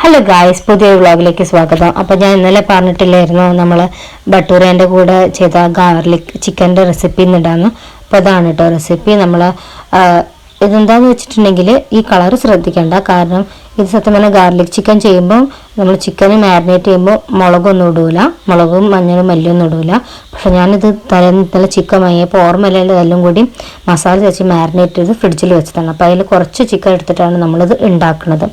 Hello guys, പുതിയൊരു വ്ളോഗിലേക്ക് സ്വാഗതം. അപ്പോൾ ഞാൻ ഇന്നലെ പറഞ്ഞിട്ടില്ലായിരുന്നു നമ്മൾ ബട്ടൂരേൻ്റെ കൂടെ ചെയ്ത ഗാർലിക് ചിക്കൻ്റെ റെസിപ്പി ഇടാന്ന്. അപ്പോൾ അതാണ് കേട്ടോ റെസിപ്പി. നമ്മൾ ഇതെന്താണെന്ന് വെച്ചിട്ടുണ്ടെങ്കിൽ ഈ കളർ ശ്രദ്ധിക്കേണ്ട, കാരണം ഇത് സത്യം പറഞ്ഞാൽ ഗാർലിക് ചിക്കൻ ചെയ്യുമ്പോൾ നമ്മൾ ചിക്കന് മാരിനേറ്റ് ചെയ്യുമ്പോൾ മുളകൊന്നും ഇടൂല, മുളകും മഞ്ഞളും മല്ലിയൊന്നും ഇടൂല. പക്ഷെ ഞാനിത് നല്ല ചിക്കൻ വാങ്ങിയപ്പോൾ ഓർമ്മയില്ല എല്ലാം കൂടി മസാല തേച്ച് മാരിനേറ്റ് ചെയ്ത് ഫ്രിഡ്ജിൽ വെച്ചതാണ്. അപ്പോൾ അതിൽ കുറച്ച് ചിക്കൻ എടുത്തിട്ടാണ് നമ്മളിത് ഉണ്ടാക്കുന്നത്.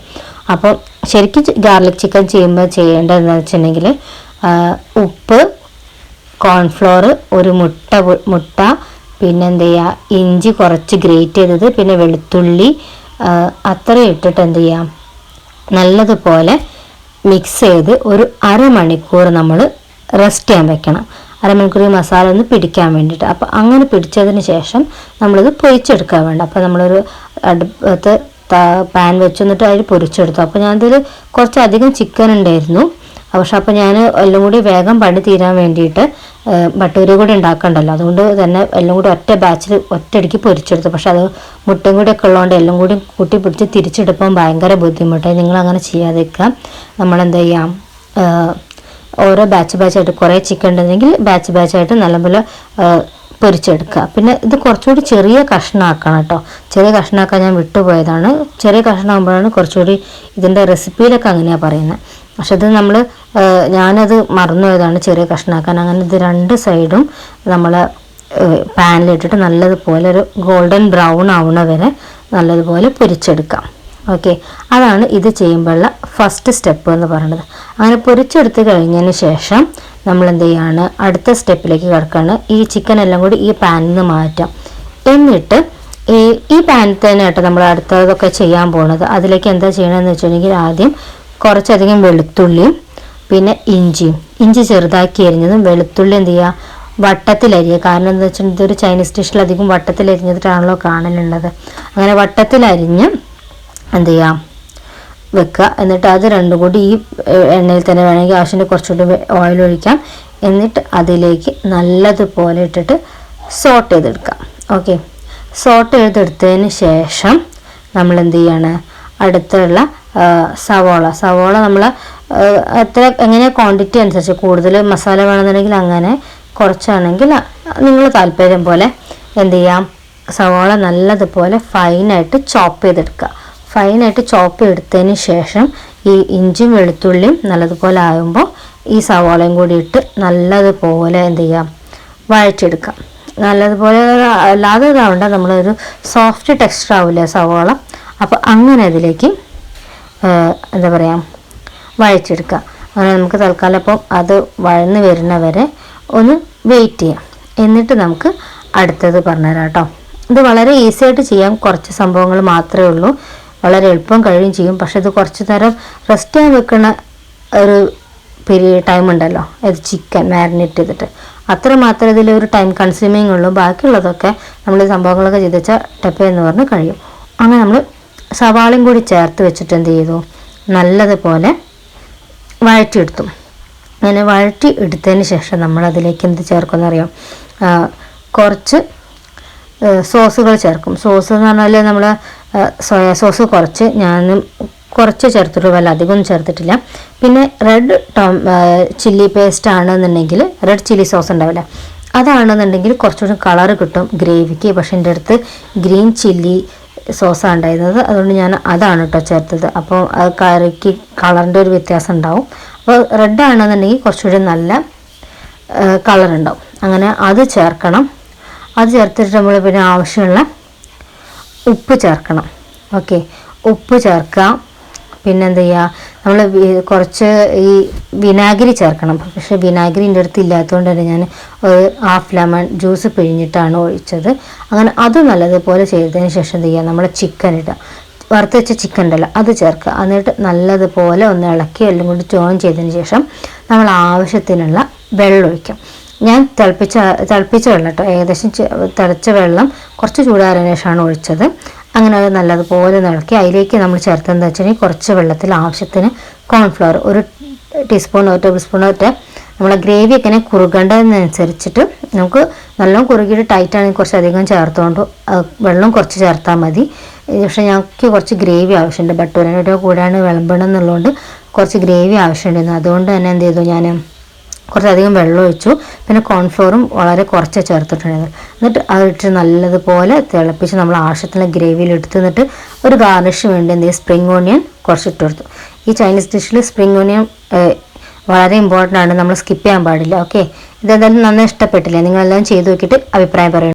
അപ്പോൾ ശരിക്കും ഗാർലിക് ചിക്കൻ ചെയ്യുമ്പോൾ ചെയ്യേണ്ടതെന്ന് വെച്ചിട്ടുണ്ടെങ്കിൽ ഉപ്പ്, കോൺഫ്ലോർ, ഒരു മുട്ട, പിന്നെ എന്ത് ചെയ്യുക, ഇഞ്ചി കുറച്ച് ഗ്രേറ്റ് ചെയ്തത്, പിന്നെ വെളുത്തുള്ളി, അത്രയും ഇട്ടിട്ട് എന്ത് ചെയ്യാം, നല്ലതുപോലെ മിക്സ് ചെയ്ത് ഒരു അരമണിക്കൂർ നമ്മൾ റെസ്റ്റ് ചെയ്യാൻ വെക്കണം. അരമണിക്കൂർ ഈ മസാല ഒന്ന് പിടിക്കാൻ വേണ്ടിയിട്ട്. അപ്പോൾ അങ്ങനെ പിടിച്ചതിന് ശേഷം നമ്മളിത് പൊരിച്ചെടുക്കാൻ വേണ്ട. അപ്പോൾ നമ്മളൊരു അടുപ്പത്ത് പാൻ വെച്ച് എന്നിട്ട് അതിൽ പൊരിച്ചെടുത്തു. അപ്പോൾ ഞാനതിൽ കുറച്ചധികം ചിക്കൻ ഉണ്ടായിരുന്നു. പക്ഷെ അപ്പോൾ ഞാൻ എല്ലാം കൂടി വേഗം പണി തീരാൻ വേണ്ടിയിട്ട് ബട്ടൂര കൂടി ഉണ്ടാക്കണ്ടല്ലോ, അതുകൊണ്ട് തന്നെ എല്ലാം കൂടി ഒറ്റ ബാച്ചിൽ ഒറ്റയടിക്ക് പൊരിച്ചെടുത്തു. പക്ഷെ അത് മുട്ടയും കൂടി ഒക്കെ ഉള്ളതുകൊണ്ട് എല്ലാം കൂടി കൂട്ടി പിടിച്ച് തിരിച്ചെടുക്കാൻ ഭയങ്കര ബുദ്ധിമുട്ടായി. നിങ്ങളങ്ങനെ ചെയ്യാതിരിക്കാം. നമ്മളെന്താ ചെയ്യാം, ഓരോ ബാച്ചായിട്ട് കുറേ ചിക്കൻ ഉണ്ടെങ്കിൽ ബാച്ചായിട്ട് നല്ലപോലെ പൊരിച്ചെടുക്കുക. പിന്നെ ഇത് കുറച്ചുകൂടി ചെറിയ കഷ്ണമാക്കണം കേട്ടോ. ചെറിയ കഷ്ണമാക്കാൻ ഞാൻ വിട്ടുപോയതാണ്. ചെറിയ കഷ്ണമാകുമ്പോഴാണ് കുറച്ചുകൂടി ഇതിൻ്റെ റെസിപ്പിയിലൊക്കെ അങ്ങനെയാണ് പറയുന്നത്. പക്ഷെ ഇത് ഞാനത് മറന്നുപോയതാണ് ചെറിയ കഷ്ണമാക്കാൻ. അങ്ങനെ ഇത് രണ്ട് സൈഡും നമ്മൾ പാനിലിട്ടിട്ട് നല്ലതുപോലെ ഒരു ഗോൾഡൻ ബ്രൗൺ ആവണ വരെ നല്ലതുപോലെ പൊരിച്ചെടുക്കാം. ഓക്കെ, അതാണ് ഇത് ചെയ്യുമ്പോഴുള്ള ഫസ്റ്റ് സ്റ്റെപ്പ് എന്ന് പറയുന്നത്. അങ്ങനെ പൊരിച്ചെടുത്ത് കഴിഞ്ഞതിന് ശേഷം നമ്മൾ എന്ത് ചെയ്യാണ്, അടുത്ത സ്റ്റെപ്പിലേക്ക് കിടക്കുകയാണ്. ഈ ചിക്കൻ എല്ലാം കൂടി ഈ പാനിൽ നിന്ന് മാറ്റാം. എന്നിട്ട് ഈ പാനിൽ തന്നെ ആയിട്ട് നമ്മൾ അടുത്തതൊക്കെ ചെയ്യാൻ പോകുന്നത്. അതിലേക്ക് എന്താ ചെയ്യണമെന്ന് വെച്ചിട്ടുണ്ടെങ്കിൽ ആദ്യം കുറച്ചധികം വെളുത്തുള്ളിയും പിന്നെ ഇഞ്ചി ചെറുതാക്കി അരിഞ്ഞതും, വെളുത്തുള്ളി എന്ത് ചെയ്യുക, വട്ടത്തിലരിയുക. കാരണം എന്താ വെച്ചിട്ടുണ്ടെങ്കിൽ ഇതൊരു ചൈനീസ് ഡിഷിൽ അധികം വട്ടത്തിലരിഞ്ഞിട്ടാണല്ലോ കാണലുള്ളത്. അങ്ങനെ വട്ടത്തിലരിഞ്ഞ് എന്ത് ചെയ്യാം വെക്കുക. എന്നിട്ട് അത് രണ്ടും കൂടി ഈ എണ്ണയിൽ തന്നെ വേണമെങ്കിൽ ആവശ്യത്തിന് കുറച്ചുകൂടി ഓയിൽ ഒഴിക്കാം. എന്നിട്ട് അതിലേക്ക് നല്ലതുപോലെ ഇട്ടിട്ട് സോട്ട് ചെയ്തെടുക്കാം. ഓക്കെ, സോട്ട് ചെയ്തെടുത്തതിന് ശേഷം നമ്മൾ എന്ത് ചെയ്യാണ്, അടുത്തുള്ള സവോള നമ്മൾ എങ്ങനെയാണ് ക്വാണ്ടിറ്റി അനുസരിച്ച്, കൂടുതൽ മസാല വേണമെന്നുണ്ടെങ്കിൽ അങ്ങനെ, കുറച്ചാണെങ്കിൽ നിങ്ങൾ താല്പര്യം പോലെ എന്ത് ചെയ്യാം, സവോള നല്ലതുപോലെ ഫൈനായിട്ട് ചോപ്പ് ചെയ്തെടുക്കുക. ഫൈനായിട്ട് ചോപ്പ് എടുത്തതിന് ശേഷം ഈ ഇഞ്ചിയും വെളുത്തുള്ളിയും നല്ലതുപോലെ ആകുമ്പോൾ ഈ സവാളയും കൂടി ഇട്ട് നല്ലതുപോലെ എന്ത് ചെയ്യാം, വഴച്ചെടുക്കാം. നല്ലതുപോലെ അല്ലാതെ ഇതാവണ്ട, നമ്മളൊരു സോഫ്റ്റ് ടെക്സ്ചർ ആവില്ല സവാള. അപ്പോൾ അങ്ങനെ അതിലേക്ക് എന്താ പറയുക, വഴച്ചെടുക്കുക. അങ്ങനെ നമുക്ക് തൽക്കാലം അപ്പം അത് വഴന്ന് വരുന്നവരെ ഒന്ന് വെയിറ്റ് ചെയ്യാം. എന്നിട്ട് നമുക്ക് അടുത്തത് പറഞ്ഞുതരാം കേട്ടോ. ഇത് വളരെ ഈസി ആയിട്ട് ചെയ്യാം, കുറച്ച് സംഭവങ്ങൾ മാത്രമേ ഉള്ളൂ, വളരെ എളുപ്പം കഴിയും ചെയ്യും. പക്ഷെ ഇത് കുറച്ച് നേരം റെസ്റ്റ് ചെയ്യാൻ വെക്കുന്ന ഒരു ടൈം ഉണ്ടല്ലോ, ഇത് ചിക്കൻ മാരിനേറ്റ് ചെയ്തിട്ട്, അത്ര മാത്രമേ ഇതിലൊരു ടൈം കൺസ്യൂമിങ് ഉള്ളൂ. ബാക്കിയുള്ളതൊക്കെ നമ്മൾ ഈ സംഭവങ്ങളൊക്കെ ചെയ്ത് വെച്ചാൽ ടെപ്പ എന്ന് പറഞ്ഞ് കഴിയും. അങ്ങനെ നമ്മൾ സവാളയും കൂടി ചേർത്ത് വെച്ചിട്ട് എന്ത് ചെയ്തു, നല്ലതുപോലെ വഴറ്റിയെടുത്തു. അങ്ങനെ വഴറ്റി എടുത്തതിന് ശേഷം നമ്മൾ അതിലേക്ക് എന്ത് ചേർക്കുമെന്നറിയാം, കുറച്ച് സോസുകൾ ചേർക്കും. സോസ് എന്ന് പറഞ്ഞാൽ നമ്മൾ സോയാ സോസ് കുറച്ച് ചേർത്തിട്ട് വല്ല അധികമൊന്നും ചേർത്തിട്ടില്ല. പിന്നെ റെഡ് ചില്ലി പേസ്റ്റ് ആണെന്നുണ്ടെങ്കിൽ, റെഡ് ചില്ലി സോസ് ഉണ്ടാവില്ല, അതാണെന്നുണ്ടെങ്കിൽ കുറച്ചുകൂടി കളറ് കിട്ടും ഗ്രേവിക്ക്. പക്ഷെ എൻ്റെ അടുത്ത് ഗ്രീൻ ചില്ലി സോസാണ് ഉണ്ടായിരുന്നത്, അതുകൊണ്ട് ഞാൻ അതാണ് കേട്ടോ ചേർത്തത്. അപ്പോൾ അത് കറിക്ക് കളറിൻ്റെ ഒരു വ്യത്യാസം ഉണ്ടാവും. അപ്പോൾ റെഡ് ആണെന്നുണ്ടെങ്കിൽ കുറച്ചുകൂടി നല്ല കളറുണ്ടാവും. അങ്ങനെ അത് ചേർക്കണം. അത് ചേർത്തിട്ട് നമ്മൾ പിന്നെ ആവശ്യമുള്ള ഉപ്പ് ചേർക്കണം. ഓക്കെ, ഉപ്പ് ചേർക്കാം. പിന്നെ എന്ത് ചെയ്യുക, നമ്മൾ കുറച്ച് ഈ വിനാഗിരി ചേർക്കണം. പക്ഷേ വിനാഗിരി എൻ്റെ അടുത്ത് ഇല്ലാത്തതുകൊണ്ട് തന്നെ ഞാൻ ഒരു ഹാഫ് ലെമൺ ജ്യൂസ് പിഴിഞ്ഞിട്ടാണ് ഒഴിച്ചത്. അങ്ങനെ അത് നല്ലതുപോലെ ചെയ്തതിന് ശേഷം എന്ത് ചെയ്യുക, നമ്മൾ ചിക്കൻ ഇടുക. വറുത്ത് വെച്ച ചിക്കൻ ഉണ്ടല്ലോ അത് ചേർക്കുക. എന്നിട്ട് നല്ലതുപോലെ ഒന്ന് ഇളക്കി എല്ലാം കൂടി ജോയിൻ ചെയ്തതിന് ശേഷം നമ്മൾ ആവശ്യത്തിനുള്ള വെള്ളം ഒഴിക്കാം. ഞാൻ തിളപ്പിച്ച വെള്ളം കേട്ടോ, ഏകദേശം തിളച്ച വെള്ളം കുറച്ച് ചൂടാറിയതിനു ശേഷമാണ് ഒഴിച്ചത്. അങ്ങനെ അത് നല്ലതുപോലെ ഇളക്കി അതിലേക്ക് നമ്മൾ ചേർത്തെന്ന് വെച്ചിട്ടുണ്ടെങ്കിൽ കുറച്ച് വെള്ളത്തിൽ ആവശ്യത്തിന് കോൺഫ്ലവർ, ഒരു ടീസ്പൂൺ, ഒരു ടേബിൾ സ്പൂൺ ഒറ്റ നമ്മളെ ഗ്രേവി ഒക്കെ കുറുകേണ്ടതിനനുസരിച്ചിട്ട് നമുക്ക് നല്ലോണം കുറുകിയിട്ട് ടൈറ്റ് ആണെങ്കിൽ കുറച്ച് അധികം ചേർത്തുകൊണ്ട് വെള്ളം കുറച്ച് ചേർത്താൽ മതി. പക്ഷേ ഞങ്ങൾക്ക് കുറച്ച് ഗ്രേവി ആവശ്യമുണ്ട്, ബട്ടൂരയുടെ കൂടെയാണ് വിളമ്പണം എന്നുള്ളതുകൊണ്ട് കുറച്ച് ഗ്രേവി ആവശ്യമുണ്ടായിരുന്നു. അതുകൊണ്ട് തന്നെ എന്ത് ചെയ്തു, ഞാൻ കുറച്ചധികം വെള്ളം ഒഴിച്ചു. പിന്നെ കോൺഫ്ലോറും വളരെ കുറച്ച് ചേർത്തിട്ടുണ്ടായിരുന്നു. എന്നിട്ട് അതിട്ട് നല്ലതുപോലെ തിളപ്പിച്ച് നമ്മൾ ആവശ്യത്തിന് ഗ്രേവിയിൽ എടുത്ത് നിന്നിട്ട് ഒരു ഗാർണിഷ് വേണ്ടി എന്ത് ചെയ്യും, സ്പ്രിംഗ് ഓണിയൻ കുറച്ച് ഇട്ട് കൊടുത്തു. ഈ ചൈനീസ് ഡിഷിൽ സ്പ്രിംഗ് ഓണിയൻ വളരെ ഇമ്പോർട്ടൻ്റ് ആണ്, നമ്മൾ സ്കിപ്പ് ചെയ്യാൻ പാടില്ല. ഓക്കെ, ഇതെന്തായാലും നന്നായി ഇഷ്ടപ്പെട്ടില്ലേ? നിങ്ങളെല്ലാം ചെയ്ത് നോക്കിയിട്ട് അഭിപ്രായം പറയണം.